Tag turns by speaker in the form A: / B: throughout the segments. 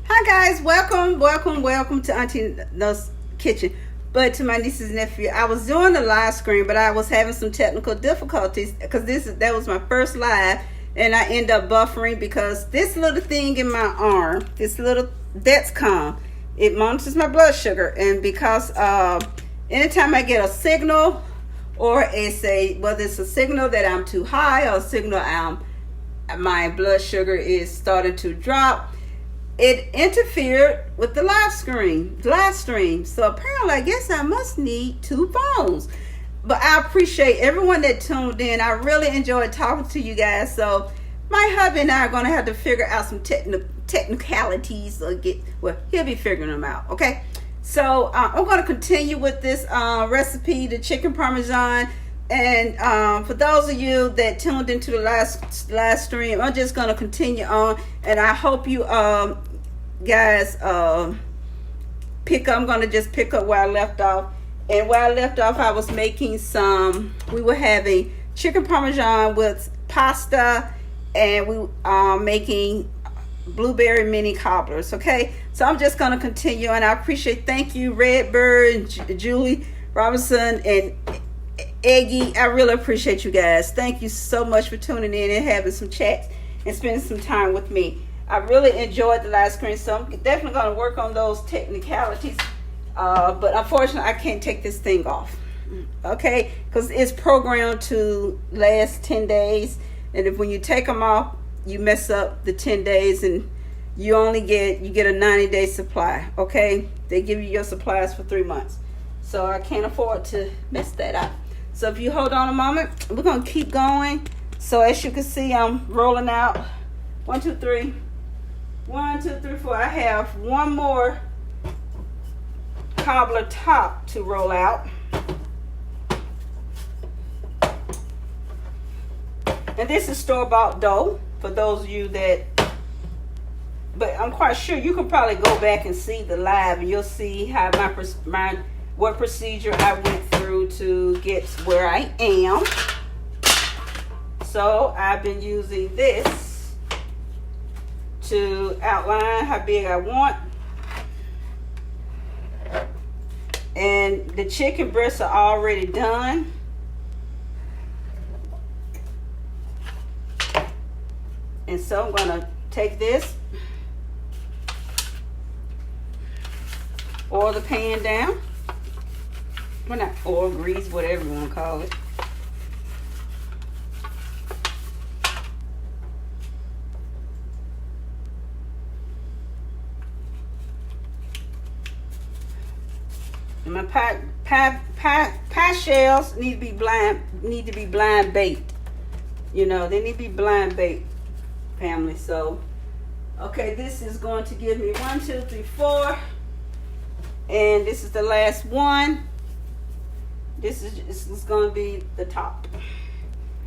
A: Hi guys, welcome to Auntie No's kitchen. But to my niece's nephew, I was doing the live screen, but I was having some technical difficulties because that was my first live, and I end up buffering because this little thing in my arm, this little Dexcom, it monitors my blood sugar, and because anytime I get a signal or whether it's a signal that I'm too high or a signal my blood sugar is starting to drop, it interfered with the live stream. So apparently, I guess I must need two phones. But I appreciate everyone that tuned in. I really enjoyed talking to you guys. So my hubby and I are going to have to figure out some technicalities. He'll be figuring them out. Okay. So I'm going to continue with this recipe, the chicken parmesan. And for those of you that tuned into the last stream, I'm just going to continue on, and I hope you guys pick up. I'm going to just pick up where I left off. And where I left off, I was making we were having chicken parmesan with pasta, and we are making blueberry mini cobblers. Okay, so I'm just going to continue, and I thank you Redbird, Julie Robinson, and Eggy. I really appreciate you guys. Thank you so much for tuning in and having some chats and spending some time with me. I really enjoyed the live screen, so I'm definitely going to work on those technicalities. But unfortunately, I can't take this thing off. Okay, because it's programmed to last 10 days, and when you take them off, you mess up the 10 days, and you get a 90-day supply. Okay, they give you your supplies for 3 months, so I can't afford to mess that up. So if you hold on a moment, we're going to keep going. So as you can see, I'm rolling out 1, 2, 3. 1, 2, 3, 4. I have one more cobbler top to roll out. And this is store-bought dough for those of you but I'm quite sure you can probably go back and see the live, and you'll see how what procedure I went through to get where I am. So I've been using this to outline how big I want. And the chicken breasts are already done. And so I'm going to take this, oil the pan down. Well, not oil, grease, whatever you want to call it. And my pie shells need to be blind baked. You know, they need to be blind baked, family. So, okay, this is going to give me 1, 2, 3, 4, and this is the last one. This is going to be the top.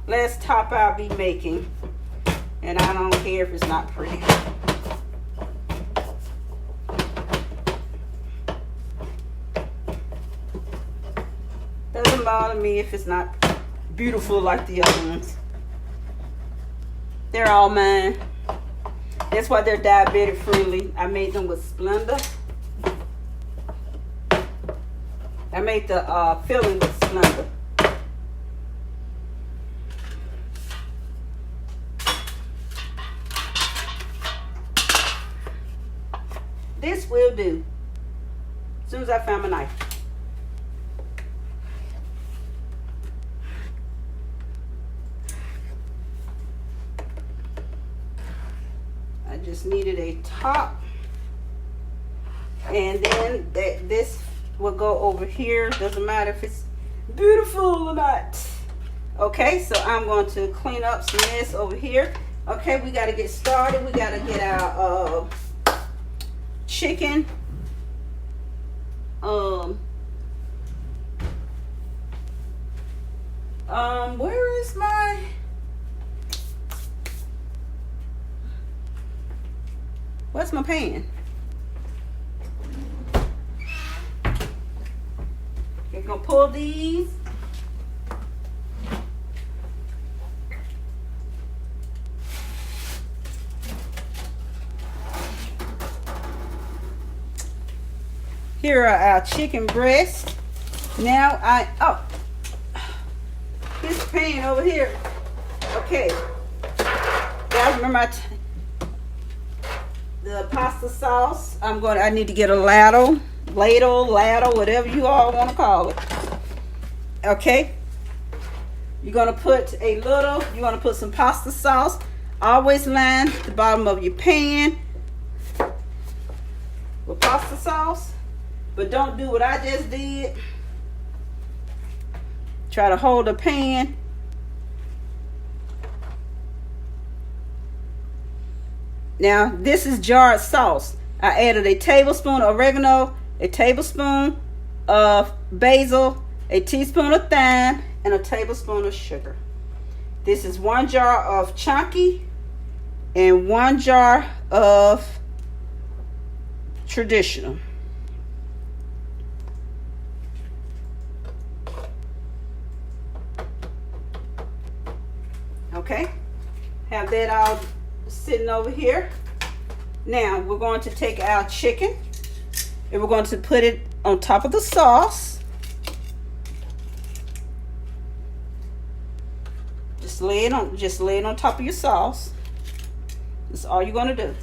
A: Last top I'll be making. And I don't care if it's not pretty. Doesn't bother me if it's not beautiful like the other ones. They're all mine. That's why they're diabetic friendly. I made them with Splenda. I made the filling with Splenda. This will do. As soon as I found my knife. I just needed a top. And then this will go over here. Doesn't matter if it's beautiful or not. Okay, so I'm going to clean up some mess over here. Okay, we got to get started. We got to get our chicken. Where is where's my pan? We're gonna pull these. Here are our chicken breasts. Now this pan over here. Okay. Guys, remember the pasta sauce. I need to get a ladle, whatever you all want to call it. Okay. You're gonna put some pasta sauce. Always line the bottom of your pan with pasta sauce, but don't do what I just did. Try to hold the pan. Now this is jarred sauce. I added a tablespoon of oregano, a tablespoon of basil, a teaspoon of thyme, and a tablespoon of sugar. This is 1 jar of chunky and 1 jar of traditional. Okay, have that all sitting over here. Now we're going to take our chicken and we're going to put it on top of the sauce. Just lay it on top of your sauce. That's all you're going to do.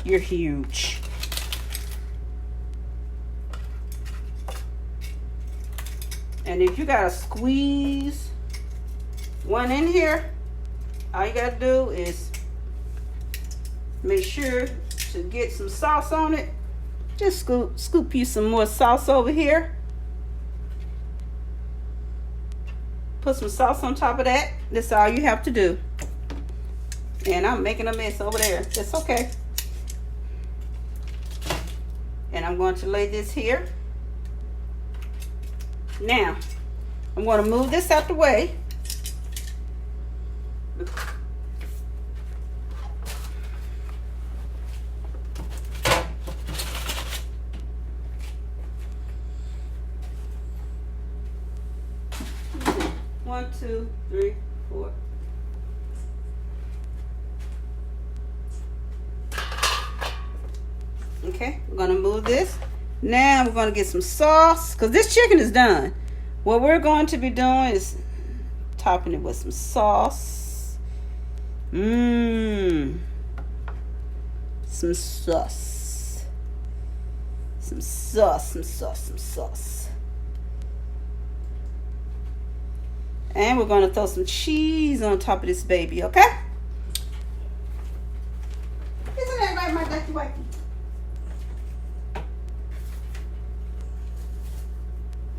A: You're huge. And if you gotta squeeze one in here, all you gotta do is make sure to get some sauce on it. Just scoop you some more sauce over here. Put some sauce on top of that. That's all you have to do. And I'm making a mess over there. That's okay. And I'm going to lay this here. Now, I'm going to move this out the way. One, two, three, four. Okay, we're gonna move this. Now we're gonna get some sauce because this chicken is done. What we're going to be doing is topping it with some sauce. Some sauce. Some sauce. And we're gonna throw some cheese on top of this baby, okay? Isn't that right, my ducky wifey?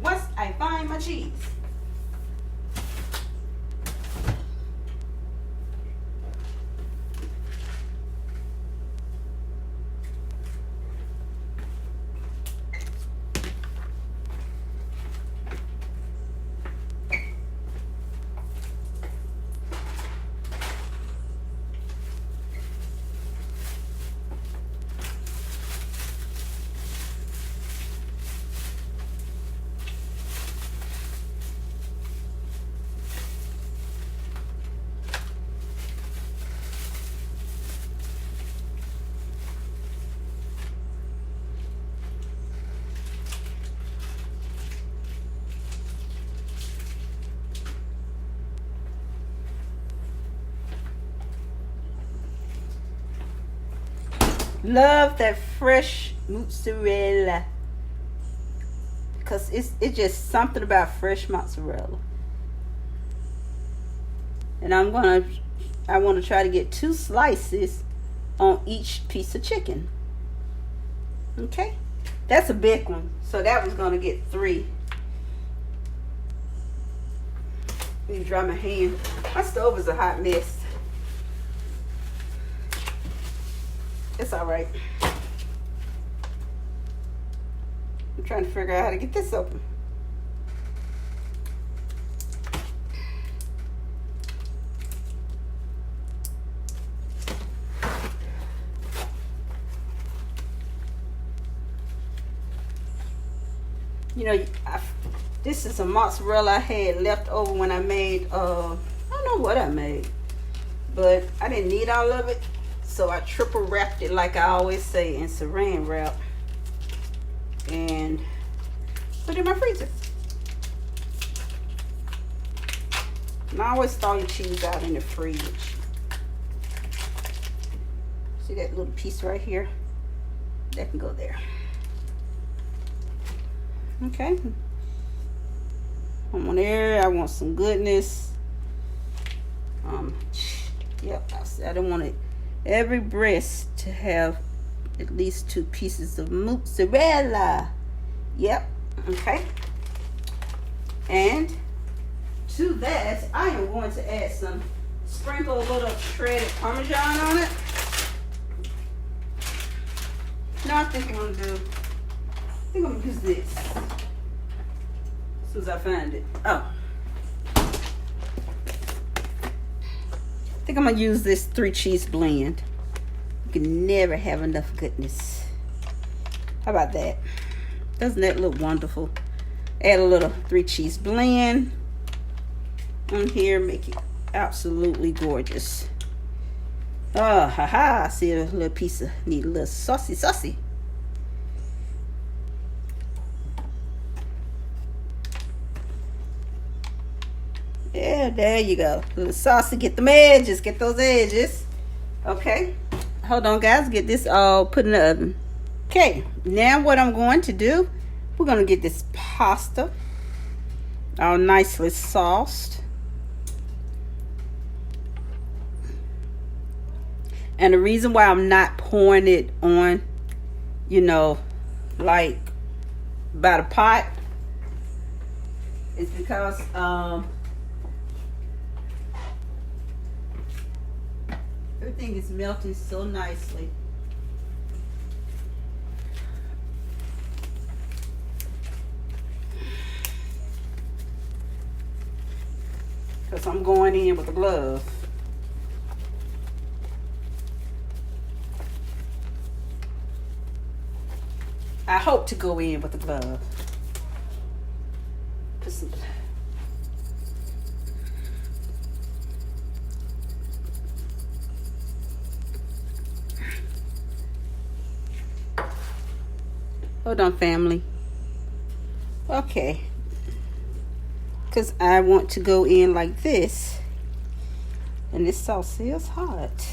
A: Once I find my cheese. Love that fresh mozzarella because it's just something about fresh mozzarella. And I want to try to get 2 slices on each piece of chicken. Okay, that's a big one, so that was going to get 3. Let me dry my hand. My stove is a hot mess. It's all right. I'm trying to figure out how to get this open. You know, this is a mozzarella I had left over when I made, I don't know what I made, but I didn't need all of it. So I triple wrapped it like I always say in saran wrap and put it in my freezer. And I always thaw your cheese out in the fridge. See that little piece right here? That can go there. Okay. I'm on there. I want some goodness. Yep. I don't want it. Every breast to have at least 2 pieces of mozzarella. Yep. Okay. And to that, I am going to add sprinkle a little shredded Parmesan on it. No, I think I'm going to use this. As soon as I find it. Oh. I think I'm going to use this 3 cheese blend. You can never have enough goodness. How about that? Doesn't that look wonderful? Add a little 3 cheese blend on here. Make it absolutely gorgeous. Oh, haha. See a little piece of, need a little saucy. Yeah, there you go. A little saucy. Get them edges. Get those edges. Okay. Hold on, guys. Get this all put in the oven. Okay. Now what I'm going to do, we're going to get this pasta all nicely sauced. And the reason why I'm not pouring it on, you know, like by the pot is because everything is melting so nicely. Because I'm going in with a glove. I hope to go in with a glove. Put some. Hold on, family. Okay. Because I want to go in like this. And this sauce is hot.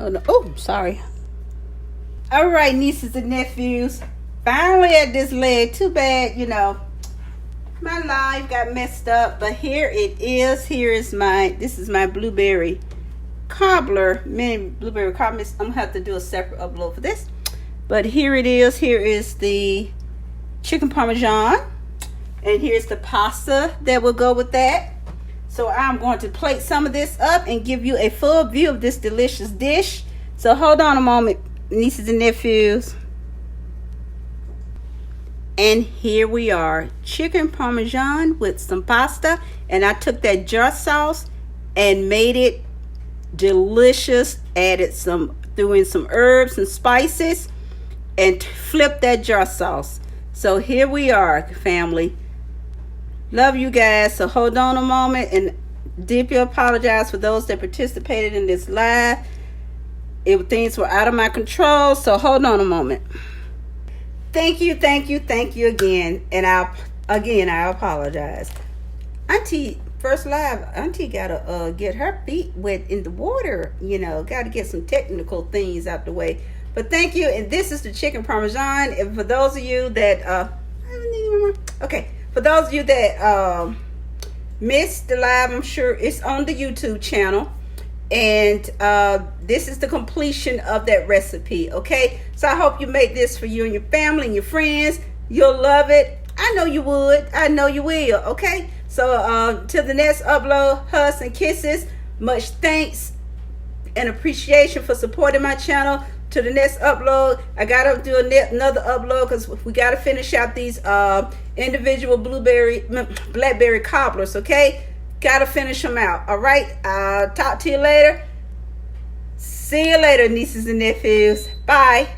A: Oh, no. Oh, sorry. All right, nieces and nephews. Finally at this leg. Too bad, you know, my life got messed up. But here it is. This is my blueberry cobbler. Mini blueberry cobbler. I'm going to have to do a separate upload for this. But here it is. Here is the chicken parmesan. And here's the pasta that will go with that. So I'm going to plate some of this up and give you a full view of this delicious dish. So hold on a moment, nieces and nephews. And here we are, chicken parmesan with some pasta. And I took that jar sauce and made it delicious. Threw in some herbs and spices and flipped that jar sauce. So here we are, family. Love you guys. So hold on a moment and deeply apologize for those that participated in this live. Things were out of my control. So hold on a moment. Thank you again. And I apologize. Auntie, first live, Auntie gotta get her feet wet in the water. You know, gotta get some technical things out the way. But thank you, and this is the chicken parmesan. And for those of you that okay, for those of you that missed the live, I'm sure it's on the YouTube channel. And this is the completion of that recipe. Okay, so I hope you make this for you and your family and your friends. You'll love it. I know you would. I know you will. Okay, so till the next upload, hugs and kisses. Much thanks and appreciation for supporting my channel. To the next upload, I gotta do another upload because we gotta finish out these individual blackberry cobblers. Okay, gotta finish them out. All right, I'll talk to you later. See you later, nieces and nephews. Bye.